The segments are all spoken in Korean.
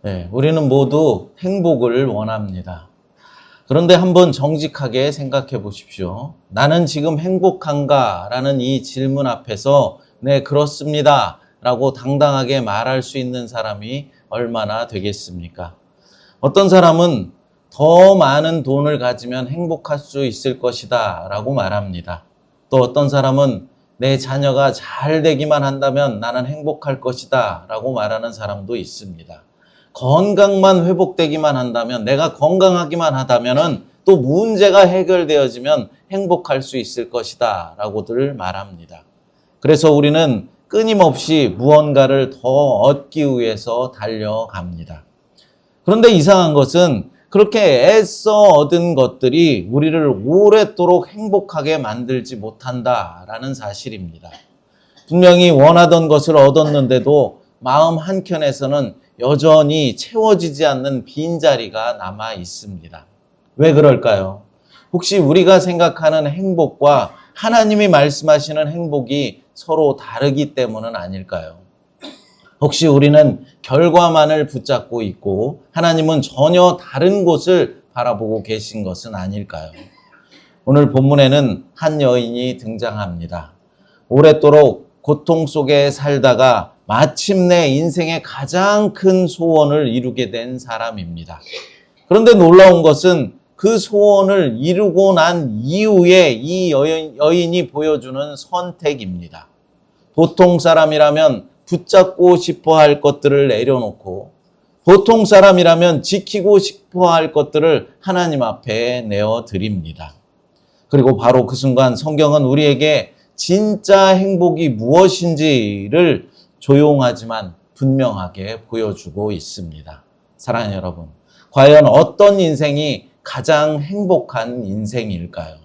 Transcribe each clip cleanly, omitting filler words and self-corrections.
네, 우리는 모두 행복을 원합니다. 그런데 한번 정직하게 생각해 보십시오. 나는 지금 행복한가? 라는 이 질문 앞에서 네, 그렇습니다. 라고 당당하게 말할 수 있는 사람이 얼마나 되겠습니까? 어떤 사람은 더 많은 돈을 가지면 행복할 수 있을 것이다 라고 말합니다. 또 어떤 사람은 내 자녀가 잘 되기만 한다면 나는 행복할 것이다 라고 말하는 사람도 있습니다. 건강만 회복되기만 한다면, 내가 건강하기만 하다면 또 문제가 해결되어지면 행복할 수 있을 것이다 라고들 말합니다. 그래서 우리는 끊임없이 무언가를 더 얻기 위해서 달려갑니다. 그런데 이상한 것은 그렇게 애써 얻은 것들이 우리를 오랫도록 행복하게 만들지 못한다라는 사실입니다. 분명히 원하던 것을 얻었는데도 마음 한켠에서는 여전히 채워지지 않는 빈자리가 남아 있습니다. 왜 그럴까요? 혹시 우리가 생각하는 행복과 하나님이 말씀하시는 행복이 서로 다르기 때문은 아닐까요? 혹시 우리는 결과만을 붙잡고 있고 하나님은 전혀 다른 곳을 바라보고 계신 것은 아닐까요? 오늘 본문에는 한 여인이 등장합니다. 오랫도록 고통 속에 살다가 마침내 인생의 가장 큰 소원을 이루게 된 사람입니다. 그런데 놀라운 것은 그 소원을 이루고 난 이후에 이 여인이 보여주는 선택입니다. 보통 사람이라면 붙잡고 싶어 할 것들을 내려놓고 보통 사람이라면 지키고 싶어 할 것들을 하나님 앞에 내어드립니다. 그리고 바로 그 순간 성경은 우리에게 진짜 행복이 무엇인지를 조용하지만 분명하게 보여주고 있습니다. 사랑하는 여러분, 과연 어떤 인생이 가장 행복한 인생일까요?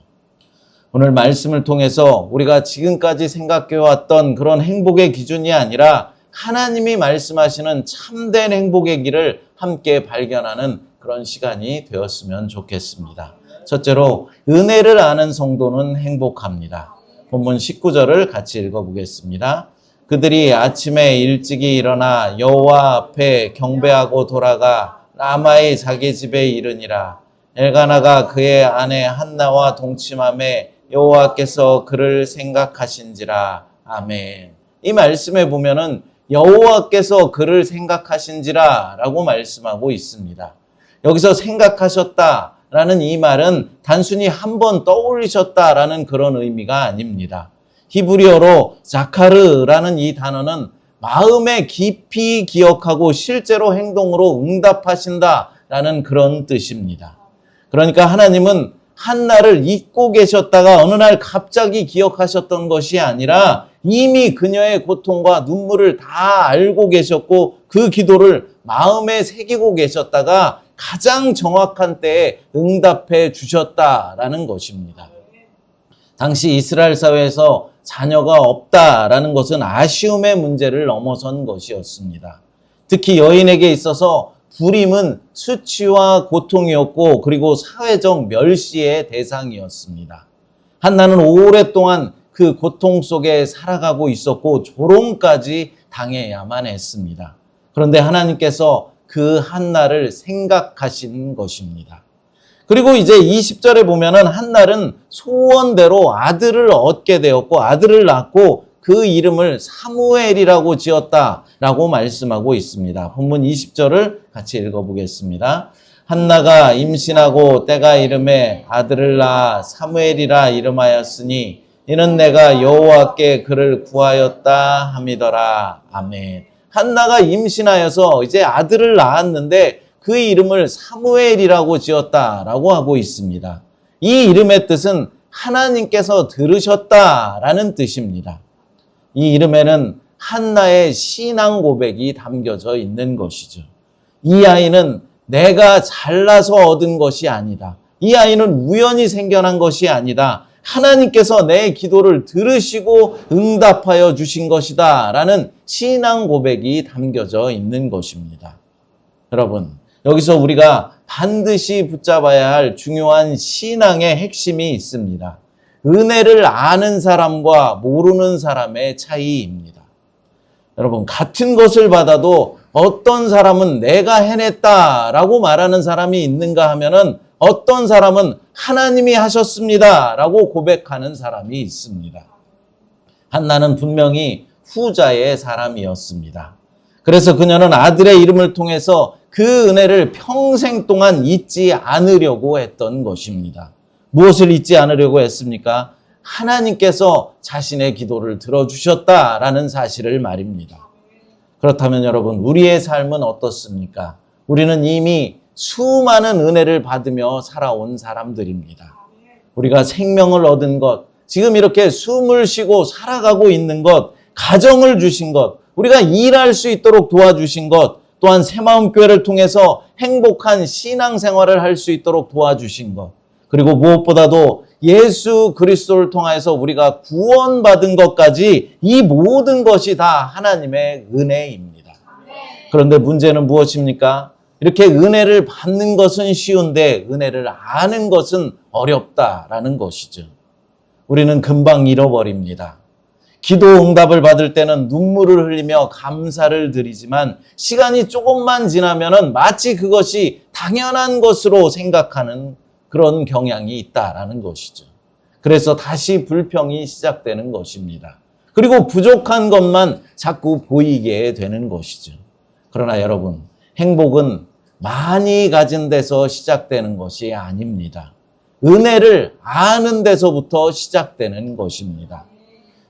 오늘 말씀을 통해서 우리가 지금까지 생각해왔던 그런 행복의 기준이 아니라 하나님이 말씀하시는 참된 행복의 길을 함께 발견하는 그런 시간이 되었으면 좋겠습니다. 첫째로, 은혜를 아는 성도는 행복합니다. 본문 19절을 같이 읽어보겠습니다. 그들이 아침에 일찍이 일어나 여호와 앞에 경배하고 돌아가 라마의 자기 집에 이르니라. 엘가나가 그의 아내 한나와 동침하매 여호와께서 그를 생각하신지라. 아멘. 이 말씀에 보면은 여호와께서 그를 생각하신지라 라고 말씀하고 있습니다. 여기서 생각하셨다라는 이 말은 단순히 한번 떠올리셨다라는 그런 의미가 아닙니다. 히브리어로 자카르라는 이 단어는 마음에 깊이 기억하고 실제로 행동으로 응답하신다라는 그런 뜻입니다. 그러니까 하나님은 한나를 잊고 계셨다가 어느 날 갑자기 기억하셨던 것이 아니라 이미 그녀의 고통과 눈물을 다 알고 계셨고 그 기도를 마음에 새기고 계셨다가 가장 정확한 때에 응답해 주셨다라는 것입니다. 당시 이스라엘 사회에서 자녀가 없다라는 것은 아쉬움의 문제를 넘어선 것이었습니다. 특히 여인에게 있어서 불임은 수치와 고통이었고 그리고 사회적 멸시의 대상이었습니다. 한나는 오랫동안 그 고통 속에 살아가고 있었고 조롱까지 당해야만 했습니다. 그런데 하나님께서 그 한나를 생각하신 것입니다. 그리고 이제 20절에 보면은 한나는 소원대로 아들을 얻게 되었고 아들을 낳고 그 이름을 사무엘이라고 지었다라고 말씀하고 있습니다. 본문 20절을 같이 읽어보겠습니다. 한나가 임신하고 때가 이름에 아들을 낳아 사무엘이라 이름하였으니 이는 내가 여호와께 그를 구하였다 함이더라. 아멘. 한나가 임신하여서 이제 아들을 낳았는데 그 이름을 사무엘이라고 지었다라고 하고 있습니다. 이 이름의 뜻은 하나님께서 들으셨다라는 뜻입니다. 이 이름에는 한나의 신앙 고백이 담겨져 있는 것이죠. 이 아이는 내가 잘나서 얻은 것이 아니다. 이 아이는 우연히 생겨난 것이 아니다. 하나님께서 내 기도를 들으시고 응답하여 주신 것이다 라는 신앙 고백이 담겨져 있는 것입니다. 여러분, 여기서 우리가 반드시 붙잡아야 할 중요한 신앙의 핵심이 있습니다. 은혜를 아는 사람과 모르는 사람의 차이입니다. 여러분, 같은 것을 받아도 어떤 사람은 내가 해냈다라고 말하는 사람이 있는가 하면은 어떤 사람은 하나님이 하셨습니다라고 고백하는 사람이 있습니다. 한나는 분명히 후자의 사람이었습니다. 그래서 그녀는 아들의 이름을 통해서 그 은혜를 평생 동안 잊지 않으려고 했던 것입니다. 무엇을 잊지 않으려고 했습니까? 하나님께서 자신의 기도를 들어주셨다라는 사실을 말입니다. 그렇다면 여러분, 우리의 삶은 어떻습니까? 우리는 이미 수많은 은혜를 받으며 살아온 사람들입니다. 우리가 생명을 얻은 것, 지금 이렇게 숨을 쉬고 살아가고 있는 것, 가정을 주신 것, 우리가 일할 수 있도록 도와주신 것, 또한 새마음교회를 통해서 행복한 신앙생활을 할 수 있도록 도와주신 것, 그리고 무엇보다도 예수 그리스도를 통해서 우리가 구원받은 것까지 이 모든 것이 다 하나님의 은혜입니다. 그런데 문제는 무엇입니까? 이렇게 은혜를 받는 것은 쉬운데 은혜를 아는 것은 어렵다라는 것이죠. 우리는 금방 잃어버립니다. 기도 응답을 받을 때는 눈물을 흘리며 감사를 드리지만 시간이 조금만 지나면은 마치 그것이 당연한 것으로 생각하는 그런 경향이 있다라는 것이죠. 그래서 다시 불평이 시작되는 것입니다. 그리고 부족한 것만 자꾸 보이게 되는 것이죠. 그러나 여러분, 행복은 많이 가진 데서 시작되는 것이 아닙니다. 은혜를 아는 데서부터 시작되는 것입니다.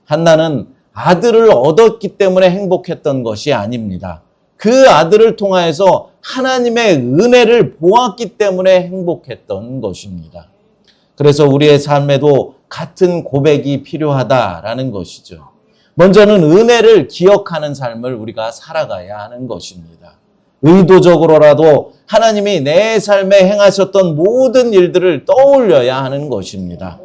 한나는 아들을 얻었기 때문에 행복했던 것이 아닙니다. 그 아들을 통하여서 하나님의 은혜를 보았기 때문에 행복했던 것입니다. 그래서 우리의 삶에도 같은 고백이 필요하다라는 것이죠. 먼저는 은혜를 기억하는 삶을 우리가 살아가야 하는 것입니다. 의도적으로라도 하나님이 내 삶에 행하셨던 모든 일들을 떠올려야 하는 것입니다.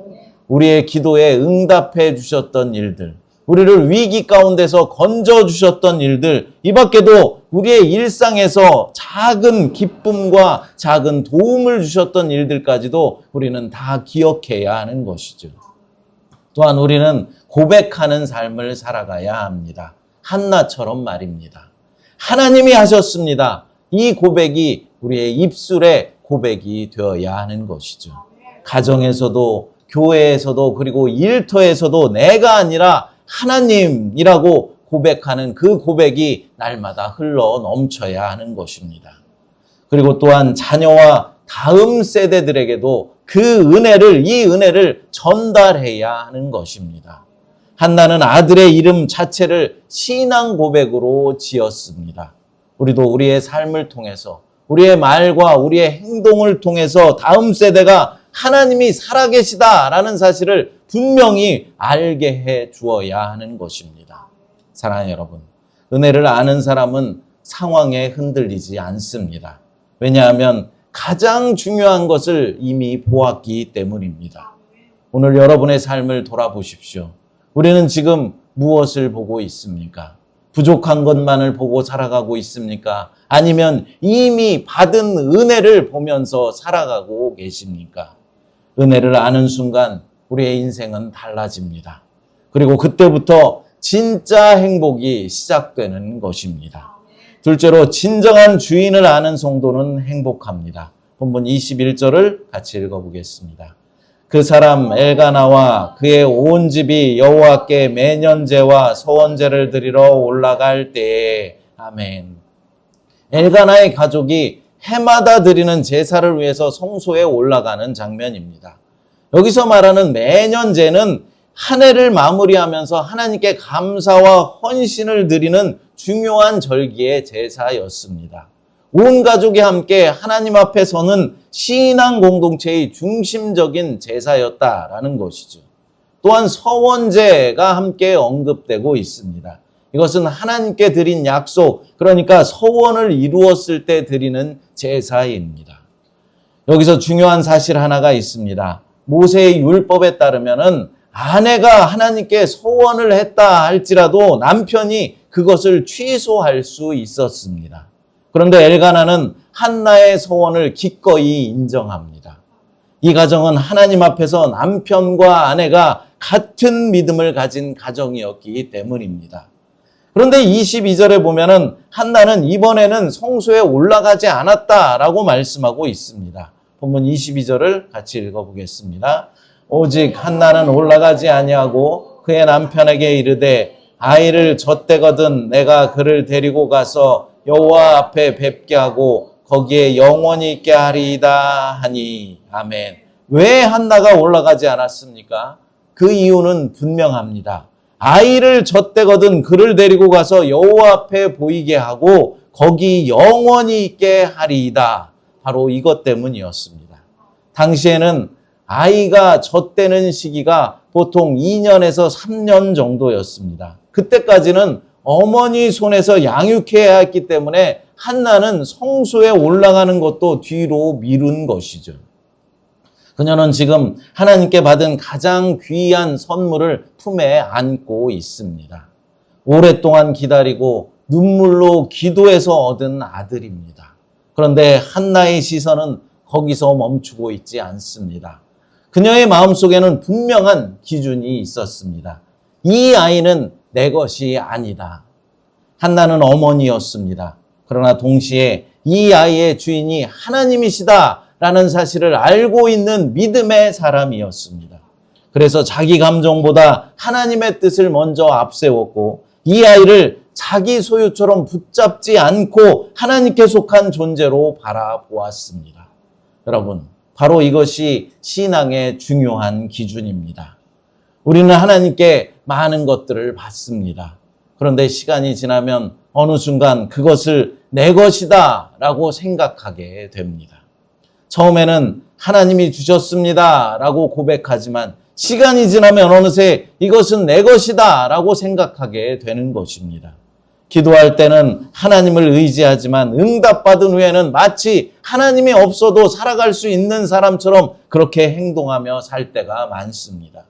우리의 기도에 응답해 주셨던 일들, 우리를 위기 가운데서 건져주셨던 일들, 이 밖에도 우리의 일상에서 작은 기쁨과 작은 도움을 주셨던 일들까지도 우리는 다 기억해야 하는 것이죠. 또한 우리는 고백하는 삶을 살아가야 합니다. 한나처럼 말입니다. 하나님이 하셨습니다. 이 고백이 우리의 입술의 고백이 되어야 하는 것이죠. 가정에서도 교회에서도 그리고 일터에서도 내가 아니라 하나님이라고 고백하는 그 고백이 날마다 흘러 넘쳐야 하는 것입니다. 그리고 또한 자녀와 다음 세대들에게도 이 은혜를 전달해야 하는 것입니다. 한나는 아들의 이름 자체를 신앙 고백으로 지었습니다. 우리도 우리의 삶을 통해서, 우리의 말과 우리의 행동을 통해서 다음 세대가 하나님이 살아계시다라는 사실을 분명히 알게 해 주어야 하는 것입니다. 사랑하는 여러분, 은혜를 아는 사람은 상황에 흔들리지 않습니다. 왜냐하면 가장 중요한 것을 이미 보았기 때문입니다. 오늘 여러분의 삶을 돌아보십시오. 우리는 지금 무엇을 보고 있습니까? 부족한 것만을 보고 살아가고 있습니까? 아니면 이미 받은 은혜를 보면서 살아가고 계십니까? 은혜를 아는 순간 우리의 인생은 달라집니다. 그리고 그때부터 진짜 행복이 시작되는 것입니다. 둘째로 진정한 주인을 아는 성도는 행복합니다. 본문 21절을 같이 읽어보겠습니다. 그 사람 엘가나와 그의 온 집이 여호와께 매년제와 소원제를 드리러 올라갈 때에 아멘. 엘가나의 가족이 해마다 드리는 제사를 위해서 성소에 올라가는 장면입니다. 여기서 말하는 매년제는 한 해를 마무리하면서 하나님께 감사와 헌신을 드리는 중요한 절기의 제사였습니다. 온 가족이 함께 하나님 앞에 서는 신앙 공동체의 중심적인 제사였다라는 것이죠. 또한 서원제가 함께 언급되고 있습니다. 이것은 하나님께 드린 약속, 그러니까 서원을 이루었을 때 드리는 제사입니다. 여기서 중요한 사실 하나가 있습니다. 모세의 율법에 따르면은 아내가 하나님께 서원을 했다 할지라도 남편이 그것을 취소할 수 있었습니다. 그런데 엘가나는 한나의 서원을 기꺼이 인정합니다. 이 가정은 하나님 앞에서 남편과 아내가 같은 믿음을 가진 가정이었기 때문입니다. 그런데 22절에 보면은 한나는 이번에는 성소에 올라가지 않았다라고 말씀하고 있습니다. 본문 22절을 같이 읽어보겠습니다. 오직 한나는 올라가지 아니하고 그의 남편에게 이르되 아이를 젖대거든 내가 그를 데리고 가서 여호와 앞에 뵙게 하고 거기에 영원히 있게 하리이다 하니. 아멘. 왜 한나가 올라가지 않았습니까? 그 이유는 분명합니다. 아이를 젖대거든 그를 데리고 가서 여호와 앞에 보이게 하고 거기 영원히 있게 하리이다. 바로 이것 때문이었습니다. 당시에는 아이가 젖대는 시기가 보통 2년에서 3년 정도였습니다. 그때까지는 어머니 손에서 양육해야 했기 때문에 한나는 성소에 올라가는 것도 뒤로 미룬 것이죠. 그녀는 지금 하나님께 받은 가장 귀한 선물을 품에 안고 있습니다. 오랫동안 기다리고 눈물로 기도해서 얻은 아들입니다. 그런데 한나의 시선은 거기서 멈추고 있지 않습니다. 그녀의 마음속에는 분명한 기준이 있었습니다. 이 아이는 내 것이 아니다. 한나는 어머니였습니다. 그러나 동시에 이 아이의 주인이 하나님이시다라는 사실을 알고 있는 믿음의 사람이었습니다. 그래서 자기 감정보다 하나님의 뜻을 먼저 앞세웠고 이 아이를 자기 소유처럼 붙잡지 않고 하나님께 속한 존재로 바라보았습니다. 여러분, 바로 이것이 신앙의 중요한 기준입니다. 우리는 하나님께 많은 것들을 받습니다. 그런데 시간이 지나면 어느 순간 그것을 내 것이다 라고 생각하게 됩니다. 처음에는 하나님이 주셨습니다 라고 고백하지만 시간이 지나면 어느새 이것은 내 것이다 라고 생각하게 되는 것입니다. 기도할 때는 하나님을 의지하지만 응답받은 후에는 마치 하나님이 없어도 살아갈 수 있는 사람처럼 그렇게 행동하며 살 때가 많습니다.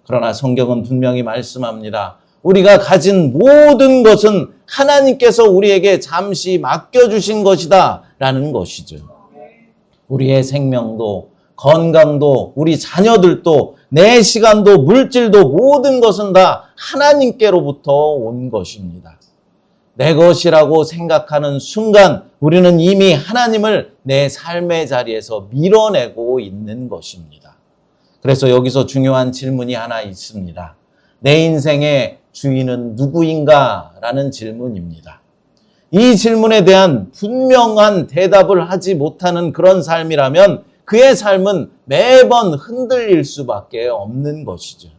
그러나 성경은 분명히 말씀합니다. 우리가 가진 모든 것은 하나님께서 우리에게 잠시 맡겨주신 것이다 라는 것이죠. 우리의 생명도 건강도 우리 자녀들도 내 시간도 물질도 모든 것은 다 하나님께로부터 온 것입니다. 내 것이라고 생각하는 순간 우리는 이미 하나님을 내 삶의 자리에서 밀어내고 있는 것입니다. 그래서 여기서 중요한 질문이 하나 있습니다. 내 인생의 주인은 누구인가? 라는 질문입니다. 이 질문에 대한 분명한 대답을 하지 못하는 그런 삶이라면 그의 삶은 매번 흔들릴 수밖에 없는 것이죠.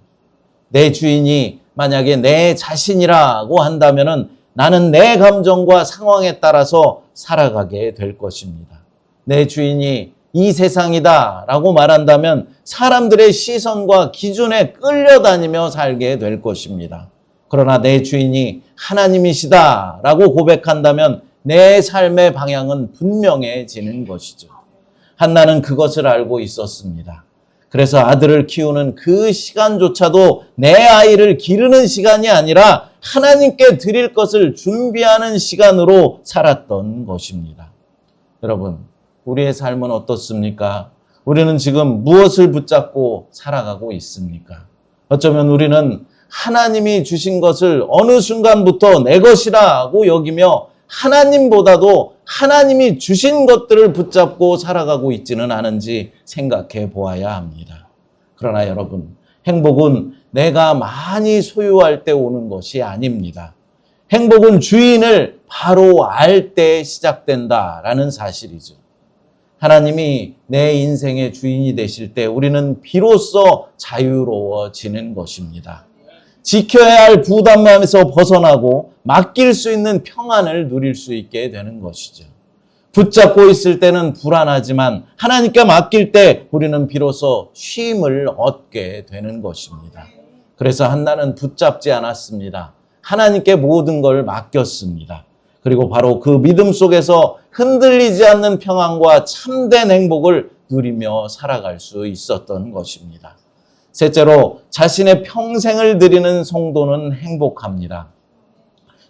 내 주인이 만약에 내 자신이라고 한다면은 나는 내 감정과 상황에 따라서 살아가게 될 것입니다. 내 주인이 이 세상이다 라고 말한다면 사람들의 시선과 기준에 끌려다니며 살게 될 것입니다. 그러나 내 주인이 하나님이시다 라고 고백한다면 내 삶의 방향은 분명해지는 것이죠. 한나는 그것을 알고 있었습니다. 그래서 아들을 키우는 그 시간조차도 내 아이를 기르는 시간이 아니라 하나님께 드릴 것을 준비하는 시간으로 살았던 것입니다. 여러분, 우리의 삶은 어떻습니까? 우리는 지금 무엇을 붙잡고 살아가고 있습니까? 어쩌면 우리는 하나님이 주신 것을 어느 순간부터 내 것이라고 여기며 하나님보다도 하나님이 주신 것들을 붙잡고 살아가고 있지는 않은지 생각해 보아야 합니다. 그러나 여러분, 행복은 내가 많이 소유할 때 오는 것이 아닙니다. 행복은 주인을 바로 알 때 시작된다라는 사실이죠. 하나님이 내 인생의 주인이 되실 때 우리는 비로소 자유로워지는 것입니다. 지켜야 할 부담감에서 벗어나고 맡길 수 있는 평안을 누릴 수 있게 되는 것이죠. 붙잡고 있을 때는 불안하지만 하나님께 맡길 때 우리는 비로소 쉼을 얻게 되는 것입니다. 그래서 한나는 붙잡지 않았습니다. 하나님께 모든 걸 맡겼습니다. 그리고 바로 그 믿음 속에서 흔들리지 않는 평안과 참된 행복을 누리며 살아갈 수 있었던 것입니다. 셋째로, 자신의 평생을 드리는 성도는 행복합니다.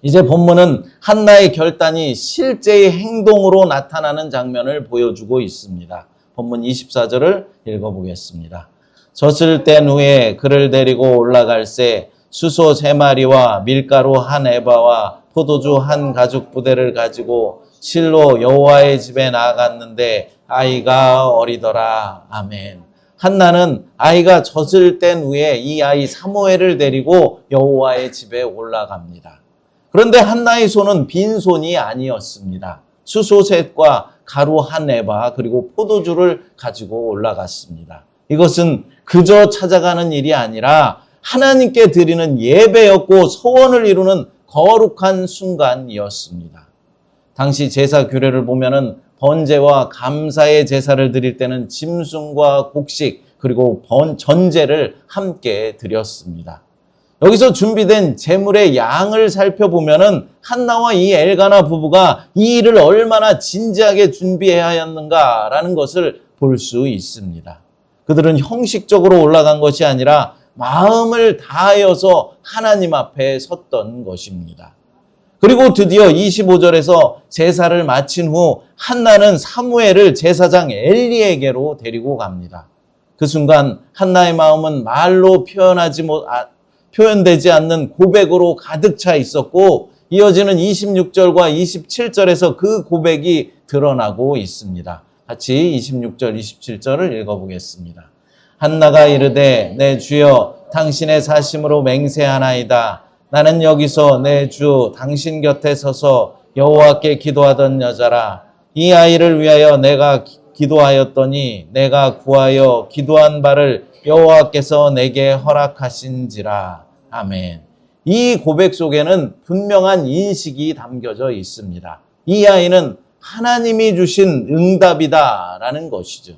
이제 본문은 한나의 결단이 실제의 행동으로 나타나는 장면을 보여주고 있습니다. 본문 24절을 읽어보겠습니다. 젖을 뗀 후에 그를 데리고 올라갈새 수소 3마리와 밀가루 1에바와 포도주 1가죽부대를 가지고 실로 여호와의 집에 나아갔는데 아이가 어리더라. 아멘. 한나는 아이가 젖을 뗀 후에 이 아이 사무엘을 데리고 여호와의 집에 올라갑니다. 그런데 한나의 손은 빈손이 아니었습니다. 수소셋과 가루 1에바 그리고 포도주를 가지고 올라갔습니다. 이것은 그저 찾아가는 일이 아니라 하나님께 드리는 예배였고 소원을 이루는 거룩한 순간이었습니다. 당시 제사 규례를 보면은 번제와 감사의 제사를 드릴 때는 짐승과 곡식 그리고 전제를 함께 드렸습니다. 여기서 준비된 제물의 양을 살펴보면은 한나와 이 엘가나 부부가 이 일을 얼마나 진지하게 준비해야 하였는가라는 것을 볼 수 있습니다. 그들은 형식적으로 올라간 것이 아니라 마음을 다하여서 하나님 앞에 섰던 것입니다. 그리고 드디어 25절에서 제사를 마친 후 한나는 사무엘을 제사장 엘리에게로 데리고 갑니다. 그 순간 한나의 마음은 말로 표현되지 않는 고백으로 가득 차 있었고 이어지는 26절과 27절에서 그 고백이 드러나고 있습니다. 같이 26절, 27절을 읽어보겠습니다. 한나가 이르되 내 주여 당신의 사심으로 맹세하나이다. 나는 여기서 내 주 당신 곁에 서서 여호와께 기도하던 여자라. 이 아이를 위하여 내가 기도하였더니 내가 구하여 기도한 바를 여호와께서 내게 허락하신지라. 아멘. 이 고백 속에는 분명한 인식이 담겨져 있습니다. 이 아이는 하나님이 주신 응답이다라는 것이죠.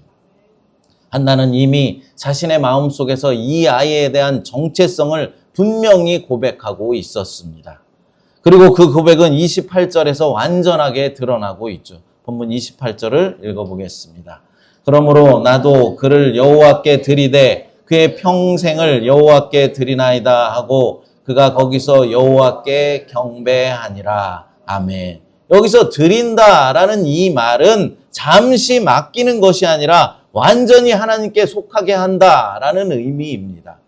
한나는 이미 자신의 마음속에서 이 아이에 대한 정체성을 분명히 고백하고 있었습니다. 그리고 그 고백은 28절에서 완전하게 드러나고 있죠. 본문 28절을 읽어보겠습니다. 그러므로 나도 그를 여호와께 드리되 그의 평생을 여호와께 드리나이다 하고 그가 거기서 여호와께 경배하니라. 아멘. 여기서 드린다라는 이 말은 잠시 맡기는 것이 아니라 완전히 하나님께 속하게 한다라는 의미입니다.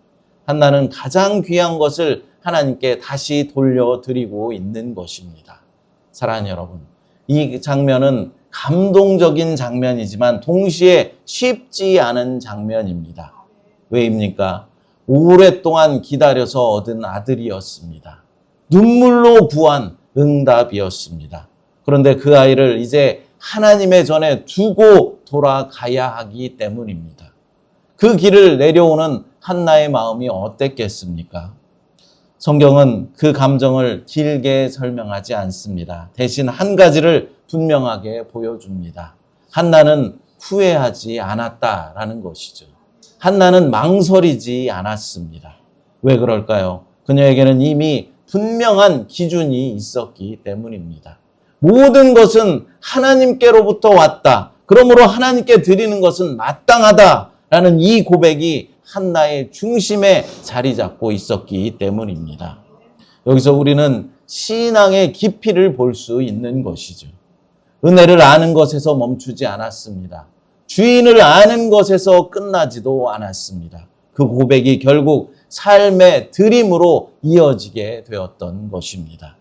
한나는 가장 귀한 것을 하나님께 다시 돌려드리고 있는 것입니다. 사랑하는 여러분, 이 장면은 감동적인 장면이지만 동시에 쉽지 않은 장면입니다. 왜입니까? 오랫동안 기다려서 얻은 아들이었습니다. 눈물로 구한 응답이었습니다. 그런데 그 아이를 이제 하나님의 전에 두고 돌아가야 하기 때문입니다. 그 길을 내려오는 한나의 마음이 어땠겠습니까? 성경은 그 감정을 길게 설명하지 않습니다. 대신 한 가지를 분명하게 보여줍니다. 한나는 후회하지 않았다라는 것이죠. 한나는 망설이지 않았습니다. 왜 그럴까요? 그녀에게는 이미 분명한 기준이 있었기 때문입니다. 모든 것은 하나님께로부터 왔다. 그러므로 하나님께 드리는 것은 마땅하다라는 이 고백이 한나의 중심에 자리 잡고 있었기 때문입니다. 여기서 우리는 신앙의 깊이를 볼 수 있는 것이죠. 은혜를 아는 것에서 멈추지 않았습니다. 주인을 아는 것에서 끝나지도 않았습니다. 그 고백이 결국 삶의 드림으로 이어지게 되었던 것입니다.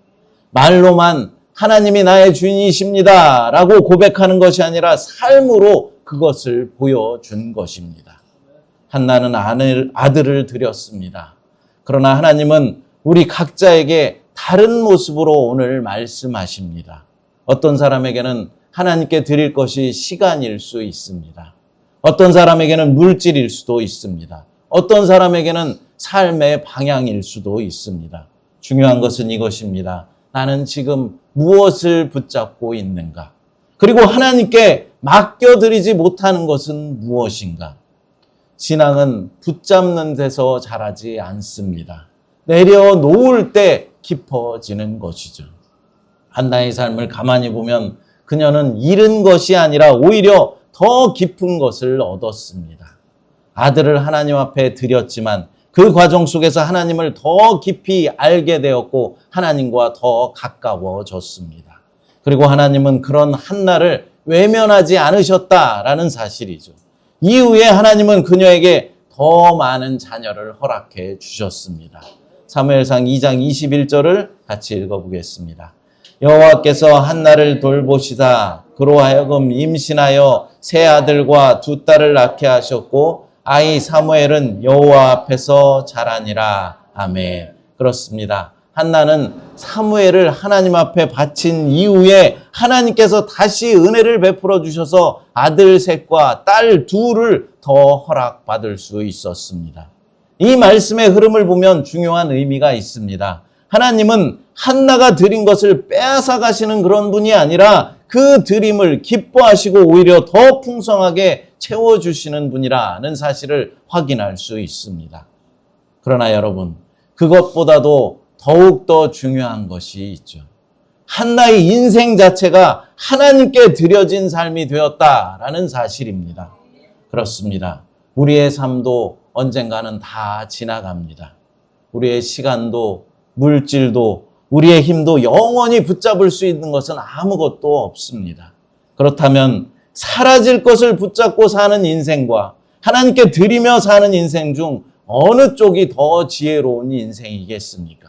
말로만 하나님이 나의 주인이십니다 라고 고백하는 것이 아니라 삶으로 그것을 보여준 것입니다. 한나는 아들을 드렸습니다. 그러나 하나님은 우리 각자에게 다른 모습으로 오늘 말씀하십니다. 어떤 사람에게는 하나님께 드릴 것이 시간일 수 있습니다. 어떤 사람에게는 물질일 수도 있습니다. 어떤 사람에게는 삶의 방향일 수도 있습니다. 중요한 것은 이것입니다. 나는 지금 무엇을 붙잡고 있는가? 그리고 하나님께 맡겨드리지 못하는 것은 무엇인가? 신앙은 붙잡는 데서 자라지 않습니다. 내려놓을 때 깊어지는 것이죠. 한나의 삶을 가만히 보면 그녀는 잃은 것이 아니라 오히려 더 깊은 것을 얻었습니다. 아들을 하나님 앞에 드렸지만 그 과정 속에서 하나님을 더 깊이 알게 되었고 하나님과 더 가까워졌습니다. 그리고 하나님은 그런 한나를 외면하지 않으셨다라는 사실이죠. 이후에 하나님은 그녀에게 더 많은 자녀를 허락해 주셨습니다. 사무엘상 2장 21절을 같이 읽어보겠습니다. 여호와께서 한나를 돌보시다 그로 하여금 임신하여 세 아들과 두 딸을 낳게 하셨고 아이 사무엘은 여호와 앞에서 자라니라. 아멘. 그렇습니다. 한나는 사무엘을 하나님 앞에 바친 이후에 하나님께서 다시 은혜를 베풀어 주셔서 아들 셋과 딸 둘을 더 허락받을 수 있었습니다. 이 말씀의 흐름을 보면 중요한 의미가 있습니다. 하나님은 한나가 드린 것을 빼앗아 가시는 그런 분이 아니라 그 드림을 기뻐하시고 오히려 더 풍성하게 채워주시는 분이라는 사실을 확인할 수 있습니다. 그러나 여러분, 그것보다도 더욱더 중요한 것이 있죠. 한나의 인생 자체가 하나님께 드려진 삶이 되었다라는 사실입니다. 그렇습니다. 우리의 삶도 언젠가는 다 지나갑니다. 우리의 시간도 물질도 우리의 힘도 영원히 붙잡을 수 있는 것은 아무것도 없습니다. 그렇다면 사라질 것을 붙잡고 사는 인생과 하나님께 드리며 사는 인생 중 어느 쪽이 더 지혜로운 인생이겠습니까?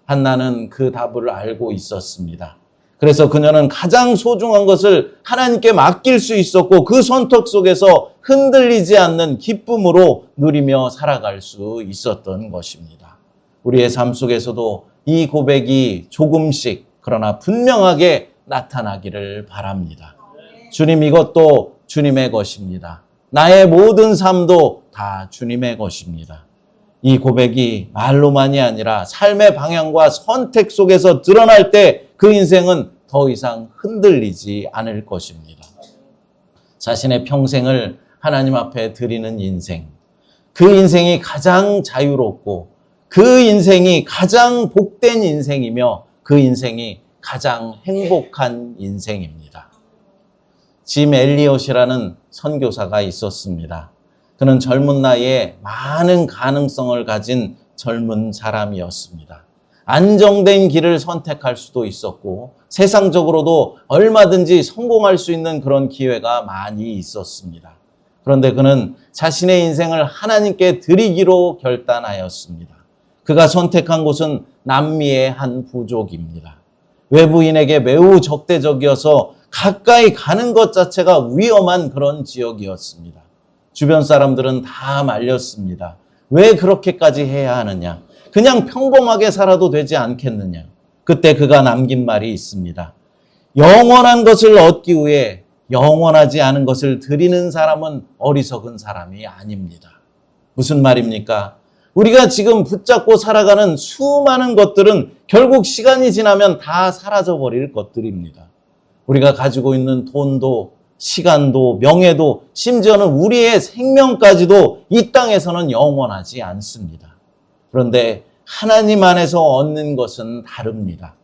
한나는 그 답을 알고 있었습니다. 그래서 그녀는 가장 소중한 것을 하나님께 맡길 수 있었고 그 선택 속에서 흔들리지 않는 기쁨으로 누리며 살아갈 수 있었던 것입니다. 우리의 삶 속에서도 이 고백이 조금씩 그러나 분명하게 나타나기를 바랍니다. 주님, 이것도 주님의 것입니다. 나의 모든 삶도 다 주님의 것입니다. 이 고백이 말로만이 아니라 삶의 방향과 선택 속에서 드러날 때 그 인생은 더 이상 흔들리지 않을 것입니다. 자신의 평생을 하나님 앞에 드리는 인생, 그 인생이 가장 자유롭고 그 인생이 가장 복된 인생이며 그 인생이 가장 행복한 인생입니다. 짐 엘리엇이라는 선교사가 있었습니다. 그는 젊은 나이에 많은 가능성을 가진 젊은 사람이었습니다. 안정된 길을 선택할 수도 있었고 세상적으로도 얼마든지 성공할 수 있는 그런 기회가 많이 있었습니다. 그런데 그는 자신의 인생을 하나님께 드리기로 결단하였습니다. 그가 선택한 곳은 남미의 한 부족입니다. 외부인에게 매우 적대적이어서 가까이 가는 것 자체가 위험한 그런 지역이었습니다. 주변 사람들은 다 말렸습니다. 왜 그렇게까지 해야 하느냐? 그냥 평범하게 살아도 되지 않겠느냐? 그때 그가 남긴 말이 있습니다. 영원한 것을 얻기 위해 영원하지 않은 것을 드리는 사람은 어리석은 사람이 아닙니다. 무슨 말입니까? 우리가 지금 붙잡고 살아가는 수많은 것들은 결국 시간이 지나면 다 사라져버릴 것들입니다. 우리가 가지고 있는 돈도 시간도 명예도 심지어는 우리의 생명까지도 이 땅에서는 영원하지 않습니다. 그런데 하나님 안에서 얻는 것은 다릅니다.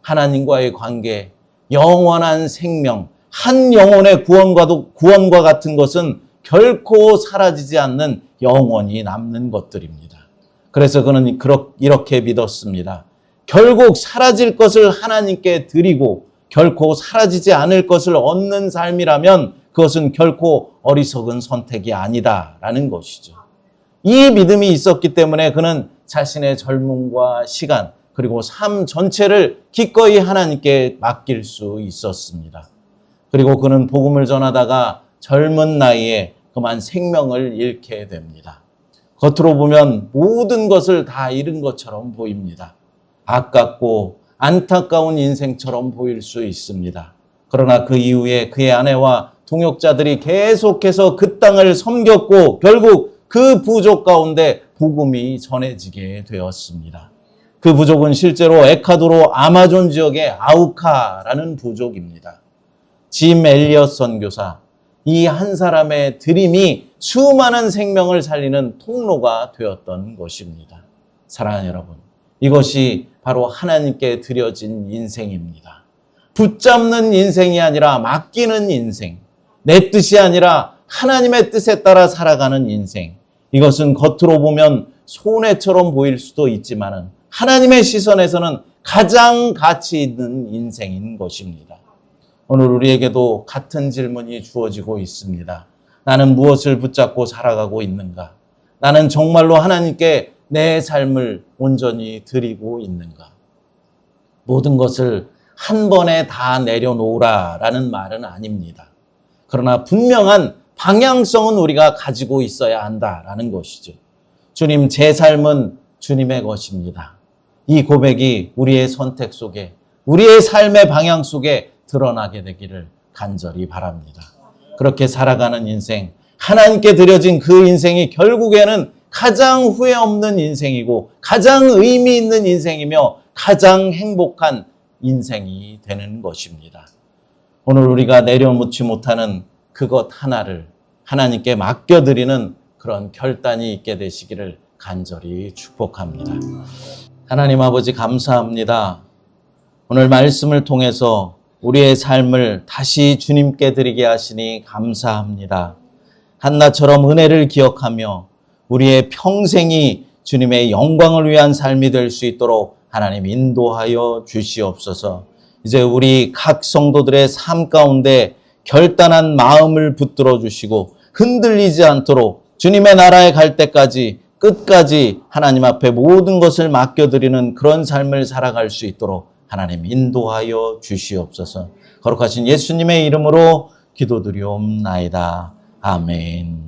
하나님과의 관계, 영원한 생명, 한 영혼의 구원과 같은 것은 결코 사라지지 않는 영원히 남는 것들입니다. 그래서 그는 이렇게 믿었습니다. 결국 사라질 것을 하나님께 드리고 결코 사라지지 않을 것을 얻는 삶이라면 그것은 결코 어리석은 선택이 아니다라는 것이죠. 이 믿음이 있었기 때문에 그는 자신의 젊음과 시간 그리고 삶 전체를 기꺼이 하나님께 맡길 수 있었습니다. 그리고 그는 복음을 전하다가 젊은 나이에 그만 생명을 잃게 됩니다. 겉으로 보면 모든 것을 다 잃은 것처럼 보입니다. 아깝고 안타까운 인생처럼 보일 수 있습니다. 그러나 그 이후에 그의 아내와 동역자들이 계속해서 그 땅을 섬겼고 결국 그 부족 가운데 복음이 전해지게 되었습니다. 그 부족은 실제로 에콰도르 아마존 지역의 아우카라는 부족입니다. 짐 엘리엇 선교사, 이 한 사람의 드림이 수많은 생명을 살리는 통로가 되었던 것입니다. 사랑하는 여러분, 이것이 바로 하나님께 드려진 인생입니다. 붙잡는 인생이 아니라 맡기는 인생, 내 뜻이 아니라 하나님의 뜻에 따라 살아가는 인생. 이것은 겉으로 보면 손해처럼 보일 수도 있지만 하나님의 시선에서는 가장 가치 있는 인생인 것입니다. 오늘 우리에게도 같은 질문이 주어지고 있습니다. 나는 무엇을 붙잡고 살아가고 있는가? 나는 정말로 하나님께 내 삶을 온전히 드리고 있는가? 모든 것을 한 번에 다 내려놓으라라는 말은 아닙니다. 그러나 분명한 방향성은 우리가 가지고 있어야 한다라는 것이죠. 주님, 제 삶은 주님의 것입니다. 이 고백이 우리의 선택 속에, 우리의 삶의 방향 속에 드러나게 되기를 간절히 바랍니다. 그렇게 살아가는 인생, 하나님께 드려진 그 인생이 결국에는 가장 후회 없는 인생이고 가장 의미 있는 인생이며 가장 행복한 인생이 되는 것입니다. 오늘 우리가 내려놓지 못하는 그것 하나를 하나님께 맡겨드리는 그런 결단이 있게 되시기를 간절히 축복합니다. 하나님 아버지 감사합니다. 오늘 말씀을 통해서 우리의 삶을 다시 주님께 드리게 하시니 감사합니다. 한나처럼 은혜를 기억하며 우리의 평생이 주님의 영광을 위한 삶이 될 수 있도록 하나님 인도하여 주시옵소서. 이제 우리 각 성도들의 삶 가운데 결단한 마음을 붙들어 주시고 흔들리지 않도록 주님의 나라에 갈 때까지 끝까지 하나님 앞에 모든 것을 맡겨드리는 그런 삶을 살아갈 수 있도록 하나님 인도하여 주시옵소서. 거룩하신 예수님의 이름으로 기도드리옵나이다. 아멘.